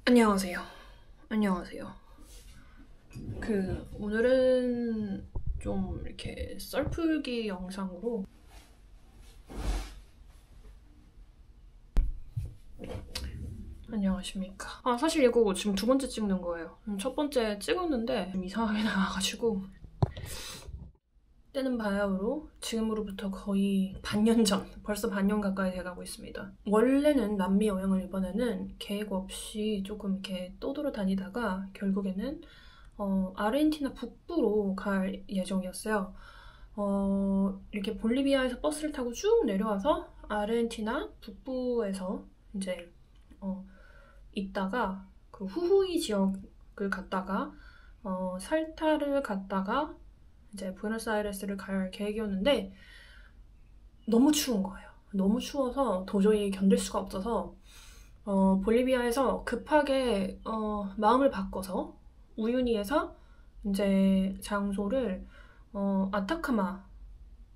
안녕하세요. 안녕하세요. 오늘은 좀 이렇게 썰풀기 영상으로 안녕하십니까. 사실 이거 지금 두 번째 찍는 거예요. 첫 번째 찍었는데 좀 이상하게 나와가지고 때는 바야흐로 지금으로부터 거의 반년 전, 벌써 반년 가까이 돼가고 있습니다. 원래는 남미 여행을 이번에는 계획 없이 조금 이렇게 떠돌아다니다가 결국에는 아르헨티나 북부로 갈 예정이었어요. 이렇게 볼리비아에서 버스를 타고 쭉 내려와서 아르헨티나 북부에서 이제 있다가 그 후후이 지역을 갔다가 살타를 갔다가 이제 부에노스아이레스를 갈 계획이었는데 너무 추운 거예요. 너무 추워서 도저히 견딜 수가 없어서 볼리비아에서 급하게 마음을 바꿔서 우유니에서 이제 장소를 아타카마,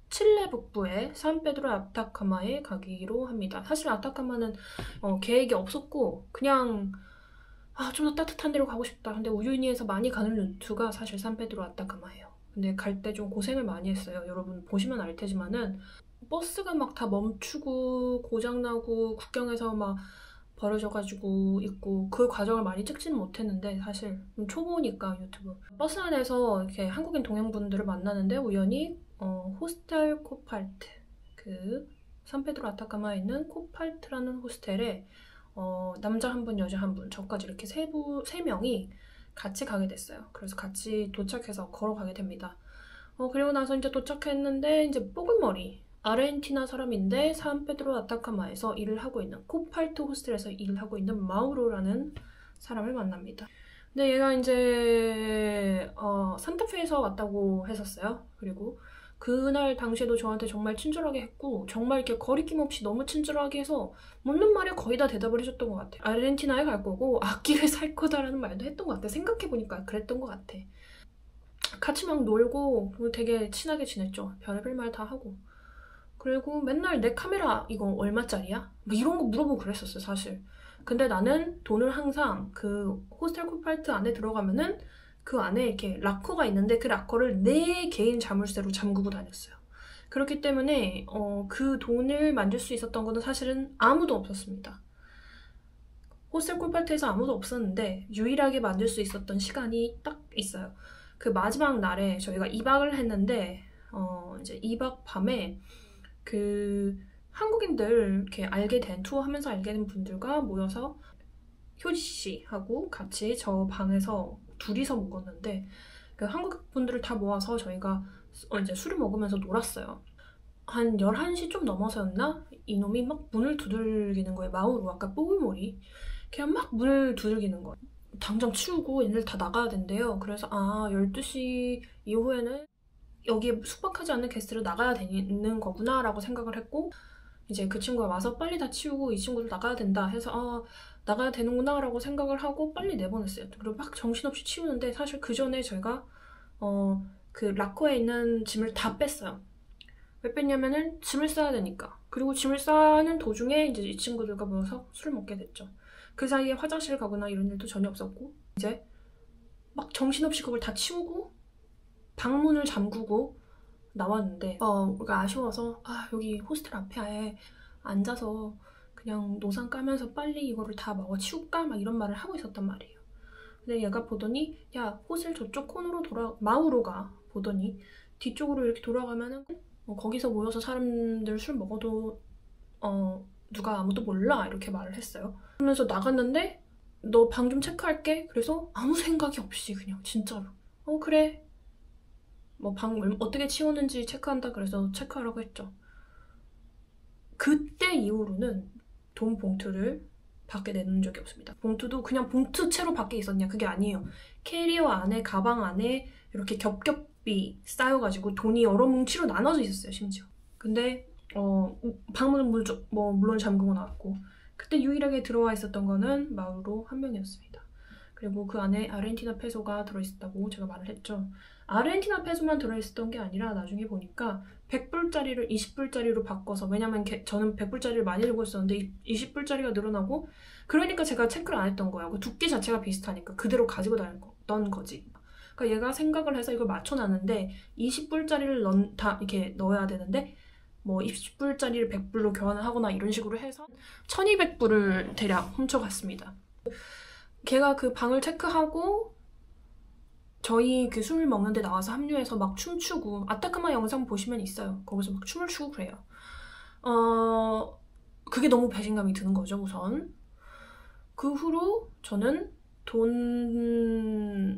칠레 북부의 산페드로 아타카마에 가기로 합니다. 사실 아타카마는 계획이 없었고 그냥 좀 더 따뜻한 데로 가고 싶다. 근데 우유니에서 많이 가는 루트가 사실 산페드로 아타카마예요. 근데 갈 때 좀 고생을 많이 했어요. 여러분 보시면 알 테지만은 버스가 막 다 멈추고 고장나고 국경에서 막 벌어져가지고 있고 그 과정을 많이 찍지는 못했는데 사실 초보니까 유튜브 버스 안에서 이렇게 한국인 동행분들을 만나는데 우연히 호스텔 코팔트 그 산페드로 아타카마에 있는 코팔트라는 호스텔에 남자 한 분, 여자 한 분, 저까지 이렇게 세 명이 같이 가게 됐어요. 그래서 같이 도착해서 걸어가게 됩니다. 그리고 나서 이제 도착했는데 이제 뽀글머리 아르헨티나 사람인데 산페드로 아타카마에서 일을 하고 있는 코팔트 호스텔에서 일을 하고 있는 마우로라는 사람을 만납니다. 근데 얘가 이제 산타페에서 왔다고 했었어요. 그리고 그날 당시에도 저한테 정말 친절하게 했고 정말 이렇게 거리낌 없이 너무 친절하게 해서 묻는 말에 거의 다 대답을 해줬던 것 같아요. 아르헨티나에 갈 거고 악기를 살 거다라는 말도 했던 것 같아요. 생각해보니까 그랬던 것 같아. 같이 막 놀고 되게 친하게 지냈죠. 별의별 말 다 하고. 그리고 맨날 내 카메라 이거 얼마짜리야? 뭐 이런 거 물어보고 그랬었어요, 사실. 근데 나는 돈을 항상 그 호스텔 코팔트 안에 들어가면은 그 안에 이렇게 락커가 있는데 그 락커를 내 개인 자물쇠로 잠그고 다녔어요. 그렇기 때문에 그 돈을 만질 수 있었던 거는 사실은 아무도 없었습니다. 호스텔 코팔트에서 아무도 없었는데 유일하게 만들 수 있었던 시간이 딱 있어요. 그 마지막 날에 저희가 2박을 했는데 이제 2박 밤에 그 한국인들 이렇게 알게 된 투어하면서 알게 된 분들과 모여서 효지 씨하고 같이 저 방에서 둘이서 묵었는데 그 한국 분들을 다 모아서 저희가 이제 술을 먹으면서 놀았어요. 한 11시 좀 넘어서였나? 이놈이 막 문을 두들기는 거예요. 마우로 아까 뽀글머리 그냥 막 문을 두들기는 거예요. 당장 치우고 얘네들 다 나가야 된대요. 그래서 12시 이후에는 여기에 숙박하지 않는 게스트를 나가야 되는 거구나 라고 생각을 했고 이제 그 친구가 와서 빨리 다 치우고 이 친구들 나가야 된다 해서 나가야 되는구나 라고 생각을 하고 빨리 내보냈어요. 그리고 막 정신없이 치우는데 사실 그 전에 저희가 그 락커에 있는 짐을 다 뺐어요. 왜 뺐냐면은 짐을 싸야 되니까. 그리고 짐을 싸는 도중에 이제 이 친구들과 모여서 술을 먹게 됐죠. 그 사이에 화장실 가거나 이런 일도 전혀 없었고 이제 막 정신없이 그걸 다 치우고 방문을 잠그고 나왔는데 우리가 아쉬워서 여기 호스텔 앞에 아예 앉아서 그냥 노상 까면서 빨리 이거를 다 먹어 치울까? 막 이런 말을 하고 있었단 말이에요. 근데 얘가 보더니 야 호스텔 저쪽 코너로 마우로가 보더니 뒤쪽으로 이렇게 돌아가면은 거기서 모여서 사람들 술 먹어도 누가 아무도 몰라 이렇게 말을 했어요. 그러면서 나갔는데 너 방 좀 체크할게. 그래서 아무 생각이 없이 그냥 진짜로 그래 뭐 방 어떻게 치웠는지 체크한다 그래서 체크하라고 했죠. 그때 이후로는 돈 봉투를 밖에 내놓은 적이 없습니다. 봉투도 그냥 봉투채로 밖에 있었냐 그게 아니에요. 캐리어 안에 가방 안에 이렇게 겹겹이 쌓여가지고 돈이 여러 뭉치로 나눠져 있었어요 심지어. 근데 방문은 물론 잠그고 나왔고 그때 유일하게 들어와 있었던 거는 마우로 한 명이었습니다. 그리고 그 안에 아르헨티나 페소가 들어있었다고 제가 말을 했죠. 아르헨티나 페소만 들어있었던 게 아니라 나중에 보니까 100불짜리를 20불짜리로 바꿔서, 왜냐면 저는 100불짜리를 많이 들고 있었는데 20불짜리가 늘어나고, 그러니까 제가 체크를 안 했던 거예요. 그 두께 자체가 비슷하니까 그대로 가지고 다녔던 거지. 그러니까 얘가 생각을 해서 이걸 맞춰놨는데 20불짜리를 다 이렇게 넣어야 되는데 뭐 20불짜리를 100불로 교환을 하거나 이런 식으로 해서 1200불을 대략 훔쳐갔습니다. 걔가 그 방을 체크하고 저희 그 술을 먹는데 나와서 합류해서 막 춤추고, 아타카마 영상 보시면 있어요. 거기서 막 춤을 추고 그래요. 그게 너무 배신감이 드는 거죠, 우선. 그 후로 저는 돈이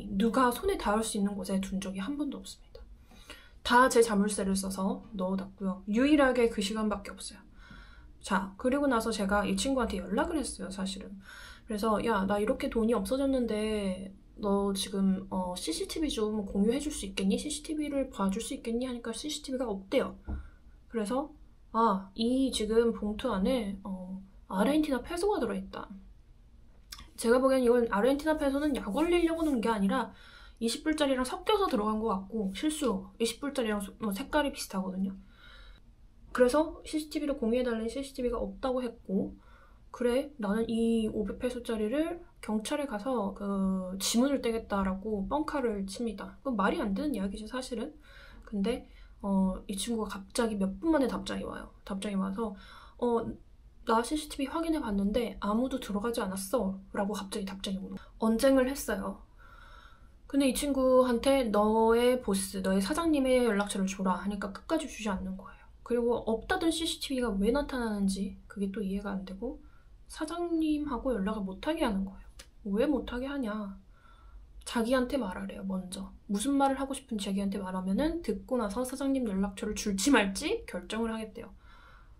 누가 손에 닿을 수 있는 곳에 둔 적이 한 번도 없습니다. 다 제 자물쇠를 써서 넣어놨고요. 유일하게 그 시간밖에 없어요. 자, 그리고 나서 제가 이 친구한테 연락을 했어요, 사실은. 그래서 야, 나 이렇게 돈이 없어졌는데 너 지금 CCTV 좀 공유해줄 수 있겠니? CCTV를 봐줄 수 있겠니? 하니까 CCTV가 없대요. 그래서 이 지금 봉투 안에 아르헨티나 페소가 들어있다. 제가 보기엔 이건 아르헨티나 페소는 약 올리려고 넣은 게 아니라 20불짜리랑 섞여서 들어간 것 같고, 실수로 20불짜리랑 색깔이 비슷하거든요. 그래서 CCTV를 공유해달라는 CCTV가 없다고 했고, 그래, 나는 이 500페소짜리를 경찰에 가서 그 지문을 떼겠다라고 뻥카를 칩니다. 그건 말이 안 되는 이야기죠, 사실은. 근데 이 친구가 갑자기 몇 분 만에 답장이 와요. 답장이 와서 나 CCTV 확인해 봤는데 아무도 들어가지 않았어 라고 갑자기 답장이 오는 거예요. 언쟁을 했어요. 근데 이 친구한테 너의 보스, 너의 사장님의 연락처를 줘라 하니까 끝까지 주지 않는 거예요. 그리고 없다던 CCTV가 왜 나타나는지 그게 또 이해가 안 되고, 사장님하고 연락을 못하게 하는 거예요. 왜 못하게 하냐. 자기한테 말하래요, 먼저. 무슨 말을 하고 싶은지 자기한테 말하면은 듣고 나서 사장님 연락처를 줄지 말지 결정을 하겠대요.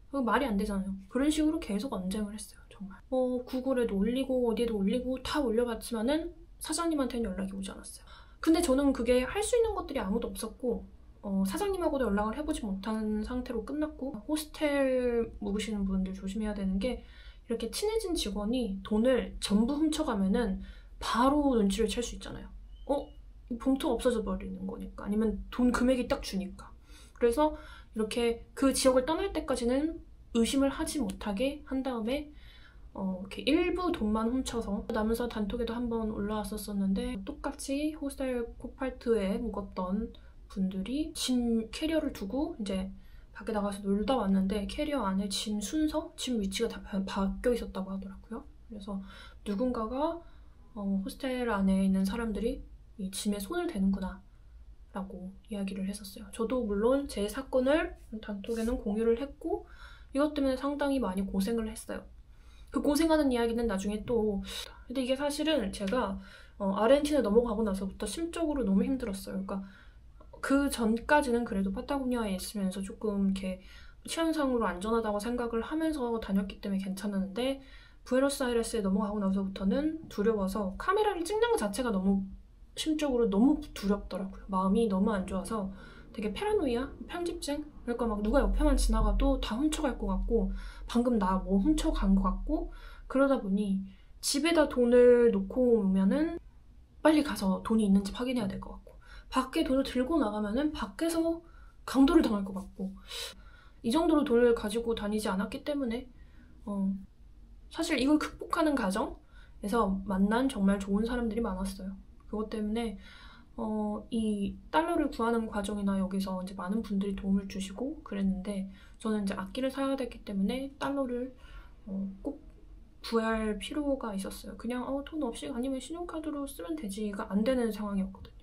그거 말이 안 되잖아요. 그런 식으로 계속 언쟁을 했어요, 정말. 구글에도 올리고 어디에도 올리고 다 올려봤지만은 사장님한테는 연락이 오지 않았어요. 근데 저는 그게 할 수 있는 것들이 아무도 없었고, 사장님하고도 연락을 해보지 못한 상태로 끝났고, 호스텔 묵으시는 분들 조심해야 되는 게, 이렇게 친해진 직원이 돈을 전부 훔쳐가면은 바로 눈치를 챌 수 있잖아요. 봉투가 없어져 버리는 거니까, 아니면 돈 금액이 딱 주니까. 그래서 이렇게 그 지역을 떠날 때까지는 의심을 하지 못하게 한 다음에 이렇게 일부 돈만 훔쳐서, 남은서 단톡에도 한번 올라왔었는데, 똑같이 호스텔 코팔트에 묵었던 분들이 짐 캐리어를 두고 이제 밖에 나가서 놀다 왔는데 캐리어 안에 짐 순서, 짐 위치가 다 바뀌어 있었다고 하더라고요. 그래서 누군가가 호스텔 안에 있는 사람들이 이 짐에 손을 대는구나 라고 이야기를 했었어요. 저도 물론 제 사건을 단톡에는 공유를 했고, 이것 때문에 상당히 많이 고생을 했어요. 그 고생하는 이야기는 나중에 또. 근데 이게 사실은 제가 아르헨티나 넘어가고 나서부터 심적으로 너무 힘들었어요. 그러니까 그 전까지는 그래도 파타고니아에 있으면서 조금 이렇게 치안상으로 안전하다고 생각을 하면서 다녔기 때문에 괜찮았는데, 부에노스아이레스에 넘어가고 나서부터는 두려워서 카메라를 찍는 것 자체가 너무 심적으로 너무 두렵더라고요. 마음이 너무 안 좋아서 되게 패러노이아? 편집증? 그러니까 막 누가 옆에만 지나가도 다 훔쳐갈 것 같고, 방금 나 뭐 훔쳐간 것 같고, 그러다 보니 집에다 돈을 놓고 오면은 빨리 가서 돈이 있는지 확인해야 될 것 같고, 밖에 돈을 들고 나가면은 밖에서 강도를 당할 것 같고, 이 정도로 돈을 가지고 다니지 않았기 때문에 사실 이걸 극복하는 과정에서 만난 정말 좋은 사람들이 많았어요. 그것 때문에 이 달러를 구하는 과정이나 여기서 이제 많은 분들이 도움을 주시고 그랬는데, 저는 이제 악기를 사야 됐기 때문에 달러를 꼭 구할 필요가 있었어요. 그냥 돈 없이 아니면 신용카드로 쓰면 되지가 안 되는 상황이었거든요.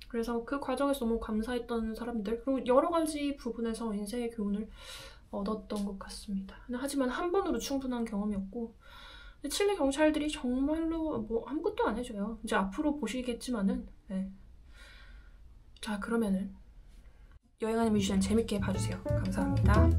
그래서 그 과정에서 너무 감사했던 사람들, 그리고 여러 가지 부분에서 인생의 교훈을 얻었던 것 같습니다. 하지만 한 번으로 충분한 경험이었고, 칠레 경찰들이 정말로 뭐 아무것도 안 해줘요. 이제 앞으로 보시겠지만은. 네. 자, 그러면은 여행하는 뮤지션 재밌게 봐주세요. 감사합니다.